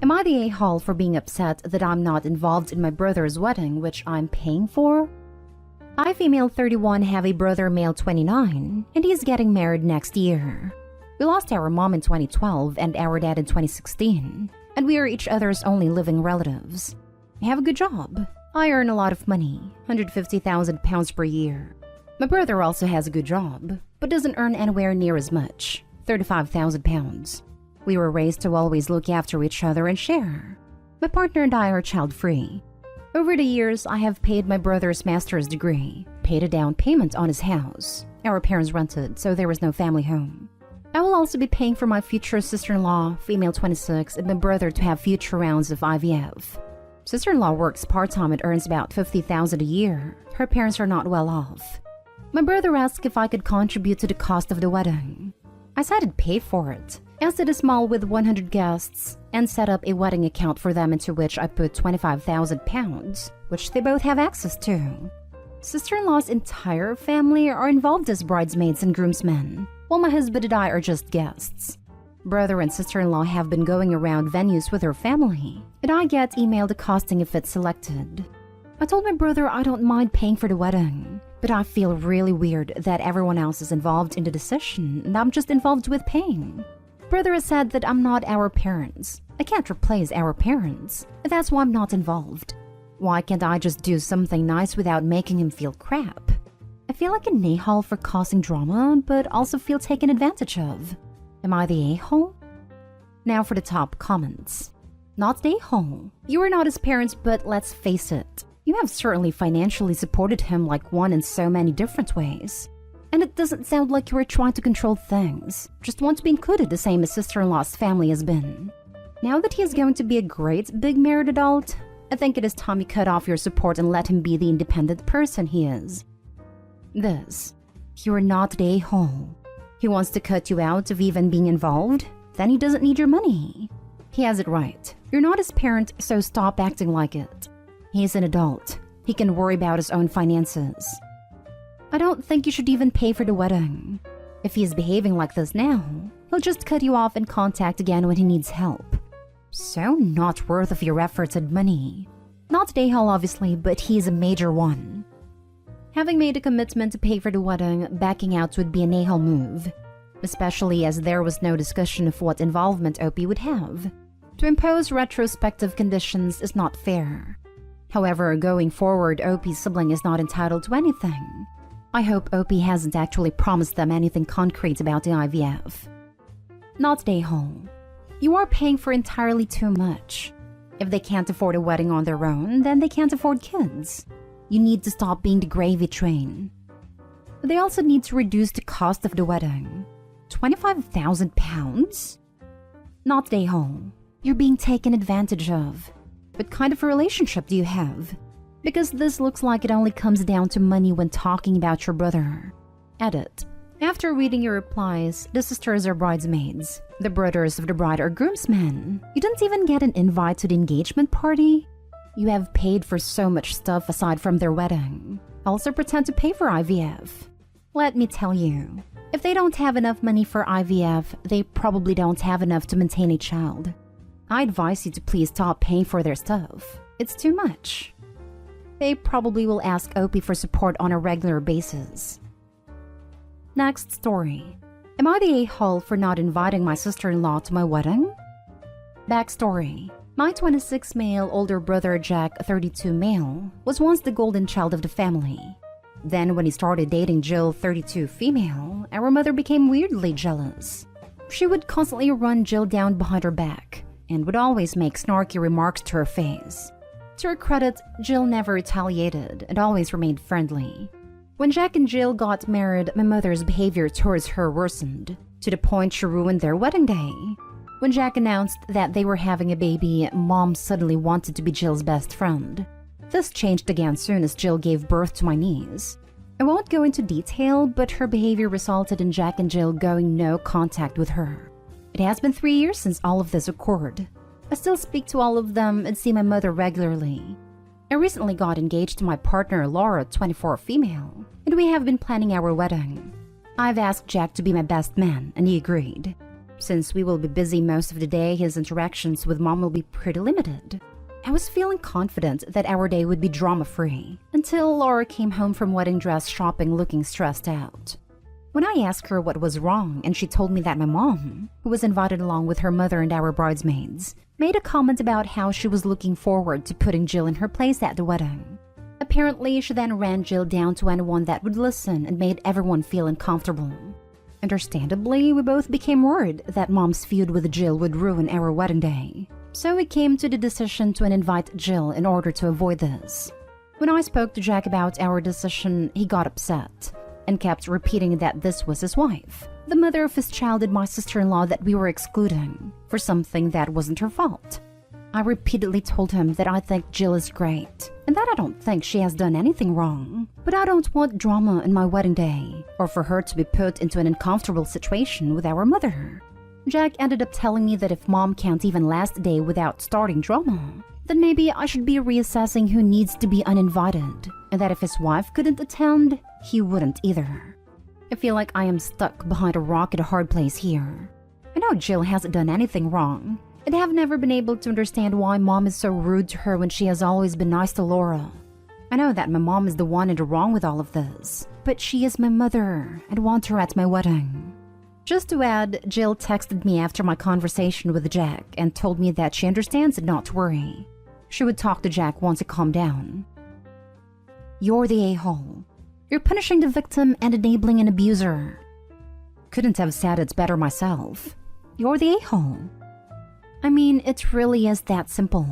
Am I the a-hole for being upset that I'm not involved in my brother's wedding, which I'm paying for? I, female 31, have a brother, male 29, and he's getting married next year. We lost our mom in 2012 and our dad in 2016, and we are each other's only living relatives. I have a good job. I earn a lot of money, £150,000 per year. My brother also has a good job, but doesn't earn anywhere near as much, £35,000. We were raised to always look after each other and share. My partner and I are child-free. Over the years, I have paid my brother's master's degree, paid a down payment on his house. Our parents rented, so there was no family home. I will also be paying for my future sister-in-law, female 26, and my brother to have future rounds of IVF. Sister-in-law works part-time and earns about $50,000 a year. Her parents are not well off. My brother asked if I could contribute to the cost of the wedding. I said I'd pay for it, asked a mall with 100 guests, and set up a wedding account for them into which I put £25,000, which they both have access to. Sister-in-law's entire family are involved as bridesmaids and groomsmen, while my husband and I are just guests. Brother and sister-in-law have been going around venues with their family, and I get emailed the costing if it's selected. I told my brother I don't mind paying for the wedding, but I feel really weird that everyone else is involved in the decision and I'm just involved with paying. Brother has said that I'm not our parents. I can't replace our parents, and that's why I'm not involved. Why can't I just do something nice without making him feel crap? I feel like an a-hole for causing drama, but also feel taken advantage of. Am I the a-hole? Now for the top comments. Not the a-hole. You are not his parents, but let's face it. You have certainly financially supported him like one in so many different ways. And it doesn't sound like you are trying to control things, just want to be included the same as sister-in-law's family has been. Now that he is going to be a great big married adult, I think it is time you cut off your support and let him be the independent person he is. You are not the a-hole. He wants to cut you out of even being involved, then he doesn't need your money. He has it right. You're not his parent, so stop acting like it. He's an adult. He can worry about his own finances. I don't think you should even pay for the wedding. If he is behaving like this now, he'll just cut you off and contact again when he needs help. So not worth of your efforts and money. Not the a-hole obviously, but he's a major one. Having made a commitment to pay for the wedding, backing out would be an a-hole move. Especially as there was no discussion of what involvement OP would have. To impose retrospective conditions is not fair. However, going forward, OP's sibling is not entitled to anything. I hope OP hasn't actually promised them anything concrete about the IVF. Not the a-hole. You are paying for entirely too much. If they can't afford a wedding on their own, then they can't afford kids. You need to stop being the gravy train. They also need to reduce the cost of the wedding. £25,000? Not the a-hole. You're being taken advantage of. What kind of a relationship do you have? Because this looks like it only comes down to money when talking about your brother. Edit. After reading your replies, the sisters are bridesmaids. The brothers of the bride are groomsmen. You didn't even get an invite to the engagement party? You have paid for so much stuff aside from their wedding. Also pretend to pay for IVF. Let me tell you, if they don't have enough money for IVF, they probably don't have enough to maintain a child. I advise you to please stop paying for their stuff. It's too much. They probably will ask OP for support on a regular basis. Next story. Am I the a-hole for not inviting my sister-in-law to my wedding? Backstory. My 26 male older brother Jack, 32 male, was once the golden child of the family. Then when he started dating Jill, 32 female, our mother became weirdly jealous. She would constantly run Jill down behind her back and would always make snarky remarks to her face. To her credit, Jill never retaliated and always remained friendly. When Jack and Jill got married, my mother's behavior towards her worsened, to the point she ruined their wedding day. When Jack announced that they were having a baby, Mom suddenly wanted to be Jill's best friend. This changed again soon as Jill gave birth to my niece. I won't go into detail, but her behavior resulted in Jack and Jill going no contact with her. It has been 3 years since all of this occurred. I still speak to all of them and see my mother regularly. I recently got engaged to my partner Laura, 24 female, and we have been planning our wedding. I've asked Jack to be my best man, and he agreed. Since we will be busy most of the day, his interactions with mom will be pretty limited. I was feeling confident that our day would be drama-free until Laura came home from wedding dress shopping looking stressed out. When I asked her what was wrong, and she told me that my mom, who was invited along with her mother and our bridesmaids, made a comment about how she was looking forward to putting Jill in her place at the wedding. Apparently, she then ran Jill down to anyone that would listen and made everyone feel uncomfortable. Understandably, we both became worried that mom's feud with Jill would ruin our wedding day. So we came to the decision to invite Jill in order to avoid this. When I spoke to Jack about our decision, he got upset and kept repeating that this was his wife, the mother of his child and my sister-in-law that we were excluding for something that wasn't her fault. I repeatedly told him that I think Jill is great and that I don't think she has done anything wrong, but I don't want drama in my wedding day or for her to be put into an uncomfortable situation with our mother. Jack ended up telling me that if mom can't even last a day without starting drama, then maybe I should be reassessing who needs to be uninvited, and that if his wife couldn't attend, he wouldn't either. I feel like I am stuck behind a rock at a hard place here. I know Jill hasn't done anything wrong, and have never been able to understand why mom is so rude to her when she has always been nice to Laura. I know that my mom is the one in the wrong with all of this, but she is my mother and want her at my wedding. Just to add, Jill texted me after my conversation with Jack and told me that she understands and not to worry. She would talk to Jack once it calmed down. You're the a-hole. You're punishing the victim and enabling an abuser. Couldn't have said it better myself. You're the a-hole. I mean, it really is that simple.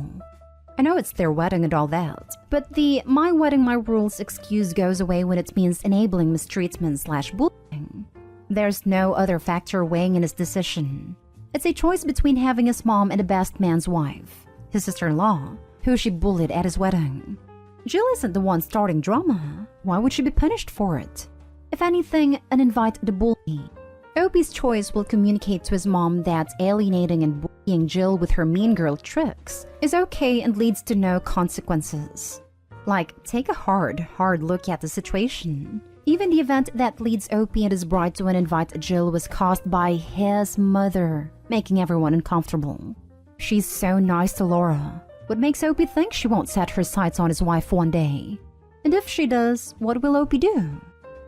I know it's their wedding and all that, but the my wedding, my rules excuse goes away when it means enabling mistreatment/bullying. There's no other factor weighing in his decision. It's a choice between having his mom and the best man's wife, his sister-in-law, who she bullied at his wedding. Jill isn't the one starting drama. Why would she be punished for it? If anything, uninvite the bully. Opie's choice will communicate to his mom that alienating and bullying Jill with her mean girl tricks is okay and leads to no consequences. Like, take a hard look at the situation. Even the event that leads Opie and his bride to uninvite Jill was caused by his mother, making everyone uncomfortable. She's so nice to Laura. What makes Opie think she won't set her sights on his wife one day? And if she does, what will Opie do?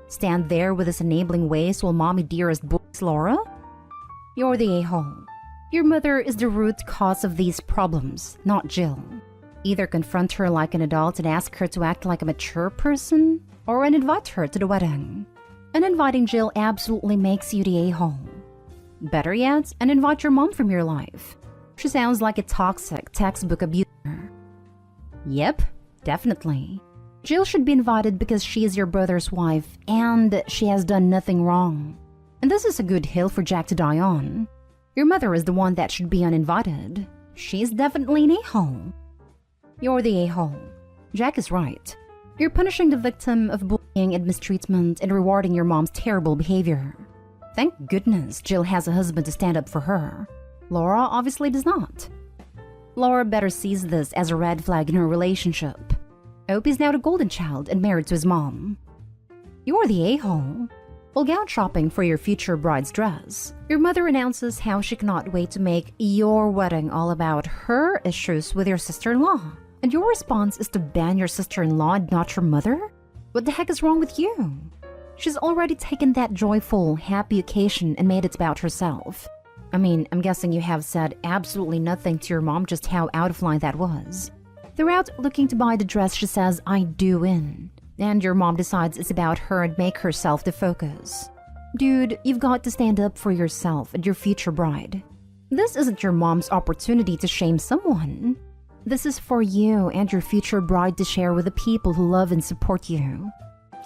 Stand there with his enabling ways while mommy dearest bullies Laura? You're the a-hole. Your mother is the root cause of these problems, not Jill. Either confront her like an adult and ask her to act like a mature person, or uninvite her to the wedding. Uninviting Jill absolutely makes you the a-hole. Better yet, uninvite your mom from your life. She sounds like a toxic textbook abuser. Yep, definitely. Jill should be invited because she is your brother's wife and she has done nothing wrong. And this is a good hill for Jack to die on. Your mother is the one that should be uninvited. She's definitely an a-hole. You're the a-hole. Jack is right. You're punishing the victim of bullying and mistreatment and rewarding your mom's terrible behavior. Thank goodness Jill has a husband to stand up for her. Laura obviously does not. Laura better sees this as a red flag in her relationship. Opie's now the golden child and married to his mom. You're the a-hole. While gown shopping for your future bride's dress, your mother announces how she cannot wait to make your wedding all about her issues with your sister-in-law. And your response is to ban your sister-in-law and not your mother? What the heck is wrong with you? She's already taken that joyful, happy occasion and made it about herself. I mean, I'm guessing you have said absolutely nothing to your mom just how out of line that was. They're out looking to buy the dress she says I do in. And your mom decides it's about her and make herself the focus. Dude, you've got to stand up for yourself and your future bride. This isn't your mom's opportunity to shame someone. This is for you and your future bride to share with the people who love and support you.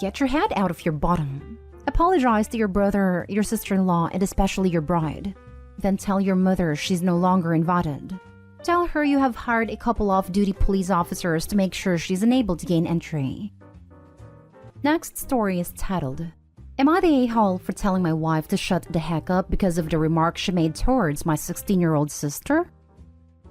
Get your head out of your bottom. Apologize to your brother, your sister-in-law, and especially your bride. Then tell your mother she's no longer invited. Tell her you have hired a couple of duty police officers to make sure she's unable to gain entry. Next story is titled, Am I the a-hole for telling my wife to shut the heck up because of the remark she made towards my 16-year-old sister?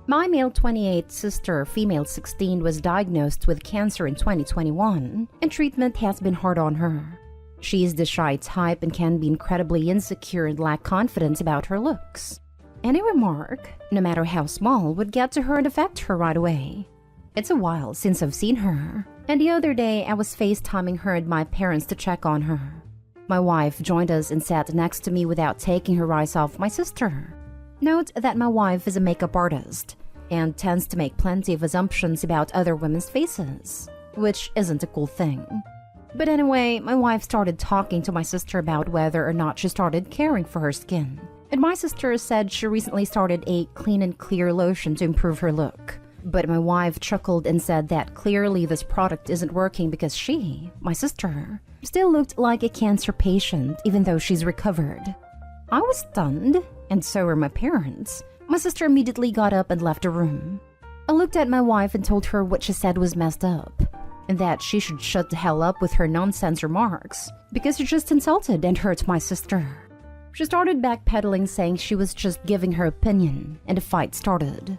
My male 28 sister, female 16, was diagnosed with cancer in 2021, and treatment has been hard on her. She is the shy type and can be incredibly insecure and lack confidence about her looks. Any remark, no matter how small, would get to her and affect her right away. It's a while since I've seen her, and the other day I was FaceTiming her and my parents to check on her. My wife joined us and sat next to me without taking her eyes off my sister. Note that my wife is a makeup artist and tends to make plenty of assumptions about other women's faces, which isn't a cool thing. But anyway, my wife started talking to my sister about whether or not she started caring for her skin. And my sister said she recently started a clean and clear lotion to improve her look. But my wife chuckled and said that clearly this product isn't working because she, my sister, still looked like a cancer patient even though she's recovered. I was stunned, and so were my parents. My sister immediately got up and left the room. I looked at my wife and told her what she said was messed up, and that she should shut the hell up with her nonsense remarks, because she just insulted and hurt my sister. She started backpedaling, saying she was just giving her opinion, and a fight started.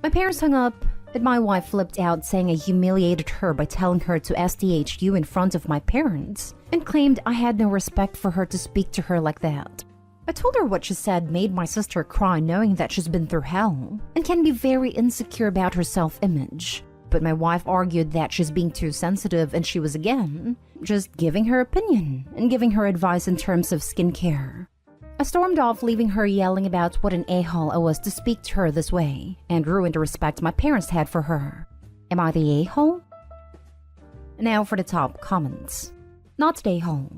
My parents hung up, and my wife flipped out, saying I humiliated her by telling her to SDHU in front of my parents, and claimed I had no respect for her to speak to her like that. I told her what she said made my sister cry, knowing that she's been through hell and can be very insecure about her self-image. But my wife argued that she's being too sensitive, and she was again just giving her opinion and giving her advice in terms of skincare. I stormed off, leaving her yelling about what an a-hole I was to speak to her this way and ruin the respect my parents had for her. Am I the a-hole? Now for the top comments. Not the a-hole.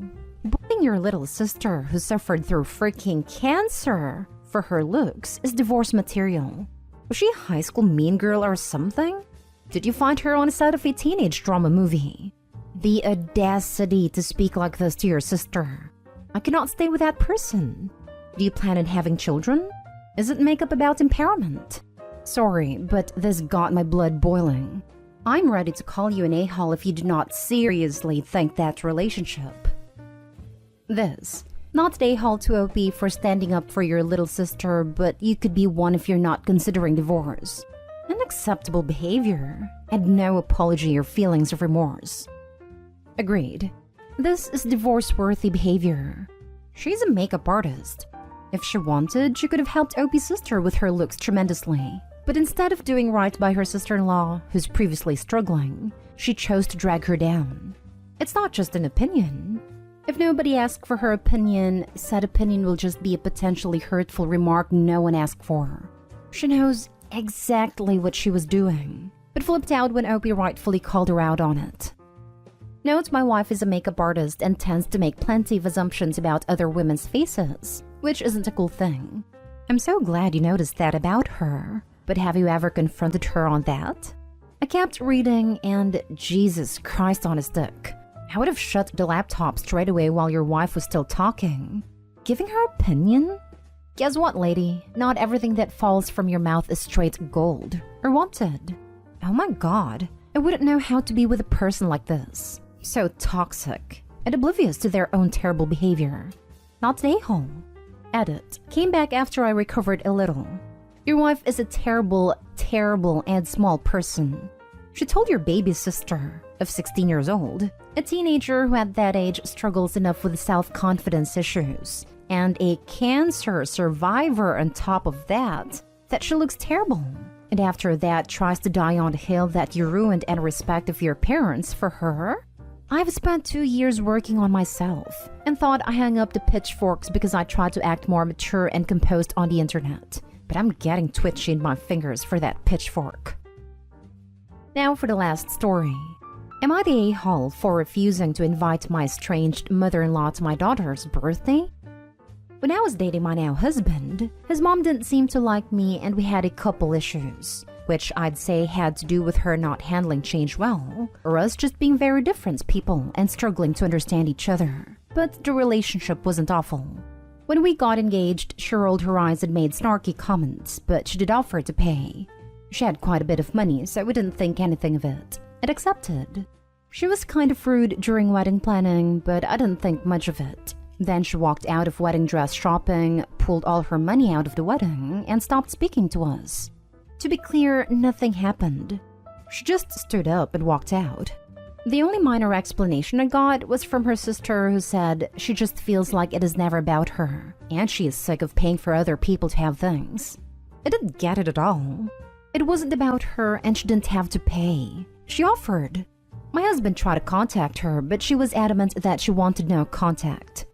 Bullying your little sister who suffered through freaking cancer for her looks is divorce material. Was she a high school mean girl or something? Did you find her on a set of a teenage drama movie? The audacity to speak like this to your sister. I cannot stay with that person. Do you plan on having children? Isn't makeup about empowerment? Sorry, but this got my blood boiling. I'm ready to call you an a-hole if you do not seriously think that relationship. This. Not an a-hole to OP for standing up for your little sister, but you could be one if you're not considering divorce. Unacceptable behavior, and no apology or feelings of remorse. Agreed. This is divorce-worthy behavior. She's a makeup artist. If she wanted, she could have helped OP's sister with her looks tremendously. But instead of doing right by her sister-in-law, who's previously struggling, she chose to drag her down. It's not just an opinion. If nobody asks for her opinion, said opinion will just be a potentially hurtful remark no one asked for. She knows exactly what she was doing, but flipped out when OP rightfully called her out on it. Note my wife is a makeup artist and tends to make plenty of assumptions about other women's faces, which isn't a cool thing. I'm so glad you noticed that about her, but have you ever confronted her on that? I kept reading and Jesus Christ on a stick. I would have shut the laptop straight away while your wife was still talking. Giving her opinion? Guess what, lady? Not everything that falls from your mouth is straight gold or wanted. Oh my god, I wouldn't know how to be with a person like this. So toxic and oblivious to their own terrible behavior. Not an a-hole. Edit. Came back after I recovered a little. Your wife is a terrible, terrible and small person. She told your baby sister, of 16 years old, a teenager who at that age struggles enough with self-confidence issues, and a cancer survivor on top of that she looks terrible. And after that tries to die on the hill that you ruined and respect of your parents for her? I've spent 2 years working on myself and thought I hung up the pitchforks because I tried to act more mature and composed on the internet. But I'm getting twitchy in my fingers for that pitchfork. Now for the last story. Am I the a-hole for refusing to invite my estranged mother-in-law to my daughter's birthday? When I was dating my now husband, his mom didn't seem to like me and we had a couple issues, which I'd say had to do with her not handling change well, or us just being very different people and struggling to understand each other. But the relationship wasn't awful. When we got engaged, she rolled her eyes and made snarky comments, but she did offer to pay. She had quite a bit of money, so we didn't think anything of it, and accepted. She was kind of rude during wedding planning, but I didn't think much of it. Then she walked out of wedding dress shopping, pulled all her money out of the wedding, and stopped speaking to us. To be clear, nothing happened. She just stood up and walked out. The only minor explanation I got was from her sister, who said she just feels like it is never about her, and she is sick of paying for other people to have things. I didn't get it at all. It wasn't about her, and she didn't have to pay. She offered. My husband tried to contact her, but she was adamant that she wanted no contact.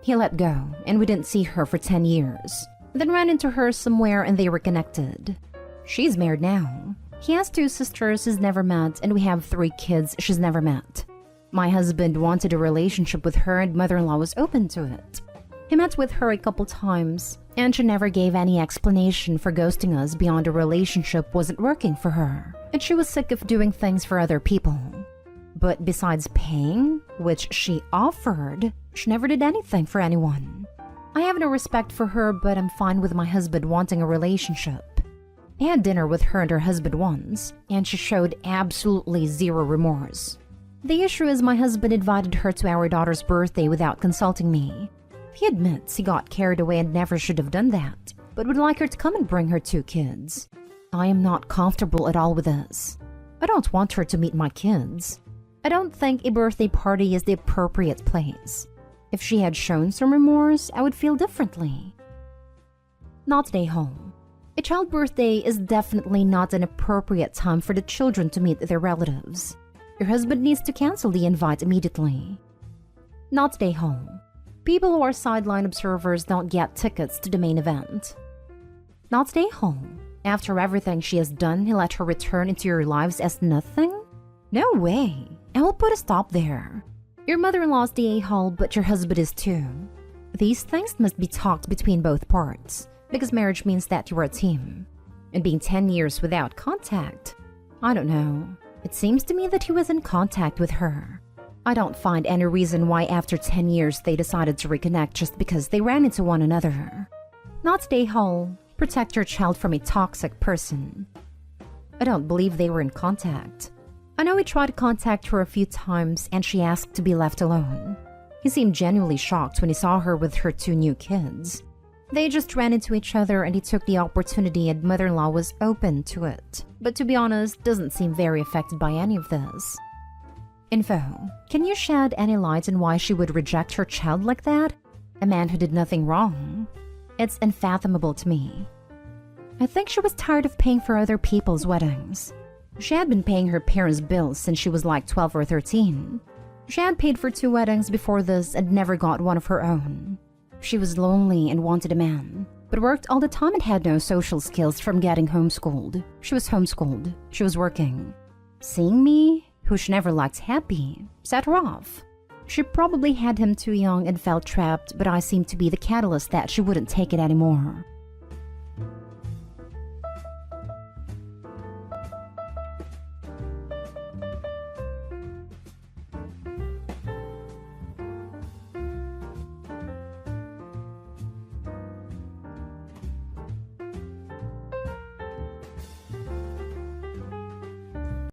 He let go, and we didn't see her for 10 years. Then ran into her somewhere and they reconnected. She's married now. He has 2 sisters he's never met, and we have 3 kids she's never met. My husband wanted a relationship with her, and mother-in-law was open to it. He met with her a couple times, and she never gave any explanation for ghosting us beyond a relationship wasn't working for her, and she was sick of doing things for other people. But besides paying, which she offered, she never did anything for anyone. I have no respect for her, but I'm fine with my husband wanting a relationship. I had dinner with her and her husband once, and she showed absolutely zero remorse. The issue is my husband invited her to our daughter's birthday without consulting me. He admits he got carried away and never should have done that, but would like her to come and bring her 2 kids. I am not comfortable at all with this. I don't want her to meet my kids. I don't think a birthday party is the appropriate place. If she had shown some remorse, I would feel differently. Not today home. A child birthday is definitely not an appropriate time for the children to meet their relatives. Your husband needs to cancel the invite immediately. Not today home. People who are sideline observers don't get tickets to the main event. Not today home. After everything she has done, he let her return into your lives as nothing? No way. I will put a stop there. Your mother-in-law's the a-hole, but your husband is too. These things must be talked between both parts, because marriage means that you are a team. And being 10 years without contact, I don't know. It seems to me that he was in contact with her. I don't find any reason why after 10 years they decided to reconnect just because they ran into one another. Not stay whole. Protect your child from a toxic person. I don't believe they were in contact. I know he tried to contact her a few times and she asked to be left alone. He seemed genuinely shocked when he saw her with her 2 new kids. They just ran into each other and he took the opportunity, and mother-in-law was open to it. But to be honest, doesn't seem very affected by any of this. Info. Can you shed any light on why she would reject her child like that? A man who did nothing wrong. It's unfathomable to me. I think she was tired of paying for other people's weddings. She had been paying her parents' bills since she was like 12 or 13. She had paid for 2 weddings before this and never got one of her own. She was lonely and wanted a man, but worked all the time and had no social skills from getting homeschooled. She was homeschooled. She was working. Seeing me, who she never liked happy, set her off. She probably had him too young and felt trapped, but I seemed to be the catalyst that she wouldn't take it anymore.